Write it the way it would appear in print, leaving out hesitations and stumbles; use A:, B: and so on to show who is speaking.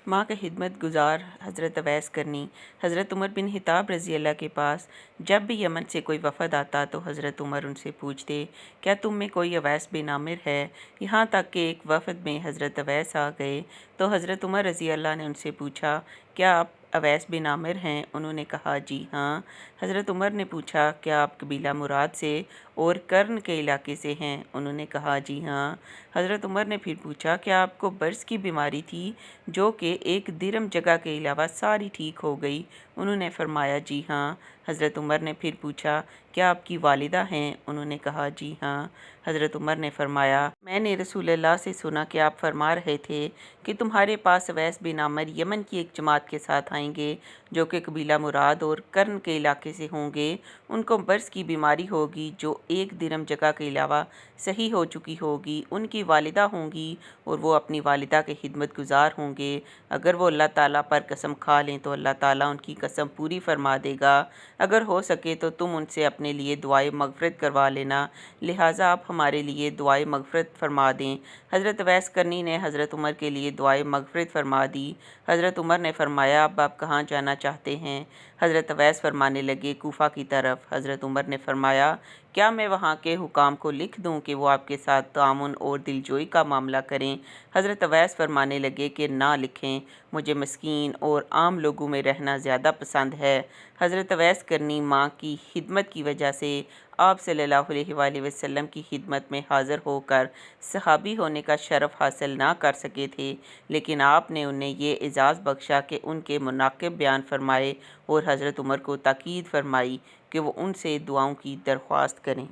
A: ماں کا خدمت گزار حضرت اویس کرنی۔ حضرت عمر بن خطاب رضی اللہ کے پاس جب بھی یمن سے کوئی وفد آتا تو حضرت عمر ان سے پوچھتے، کیا تم میں کوئی اویس بن عامر ہے؟ یہاں تک کہ ایک وفد میں حضرت اویس آ گئے تو حضرت عمر رضی اللہ نے ان سے پوچھا، کیا آپ اویس بن عامر ہیں؟ انہوں نے کہا جی ہاں۔ حضرت عمر نے پوچھا، کیا آپ قبیلہ مراد سے اور کرن کے علاقے سے ہیں؟ انہوں نے کہا جی ہاں۔ حضرت عمر نے پھر پوچھا، کیا آپ کو برص کی بیماری تھی جو کہ ایک درم جگہ کے علاوہ ساری ٹھیک ہو گئی؟ انہوں نے فرمایا جی ہاں۔ حضرت عمر نے پھر پوچھا، کیا آپ کی والدہ ہیں؟ انہوں نے کہا جی ہاں۔ حضرت عمر نے فرمایا، میں نے رسول اللہ سے سنا کہ آپ فرما رہے تھے کہ تمہارے پاس اویس بن عامر یمن کی ایک جماعت کے ساتھ آئیں گے جو کہ قبیلہ مراد اور کرن کے علاقے سے ہوں گے۔ ان کو برص کی بیماری ہوگی جو ایک درم جگہ کے علاوہ صحیح ہو چکی ہوگی۔ ان کی والدہ ہوں گی اور وہ اپنی والدہ کے خدمت گزار ہوں گے۔ اگر وہ اللہ تعالیٰ پر قسم کھا لیں تو اللہ تعالیٰ ان کی قسم پوری فرما دے گا۔ اگر ہو سکے تو تم ان سے اپنے لیے دعائے مغفرت کروا لینا، لہٰذا آپ ہمارے لیے دعائے مغفرت فرما دیں۔ حضرت اویس کرنی نے حضرت عمر کے لیے دعائے مغفرت فرما دی۔ حضرت عمر نے فرمایا، اب آپ کہاں جانا چاہتے ہیں؟ حضرت اویس فرمانے لگے، کوفہ کی طرف۔ حضرت عمر نے فرمایا، کیا میں وہاں کے حکام کو لکھ دوں کہ وہ آپ کے ساتھ تعاون اور دلجوئی کا معاملہ کریں؟ حضرت اویس فرمانے لگے کہ نہ لکھیں، مجھے مسکین اور عام لوگوں میں رہنا زیادہ پسند ہے۔ حضرت اویس کرنی ماں کی خدمت کی وجہ سے آپ صلی اللہ علیہ وآلہ وسلم کی خدمت میں حاضر ہو کر صحابی ہونے کا شرف حاصل نہ کر سکے تھے، لیکن آپ نے انہیں یہ اعزاز بخشا کہ ان کے مناقب بیان فرمائے اور حضرت عمر کو تاکید فرمائی کہ وہ ان سے دعاؤں کی درخواست کریں۔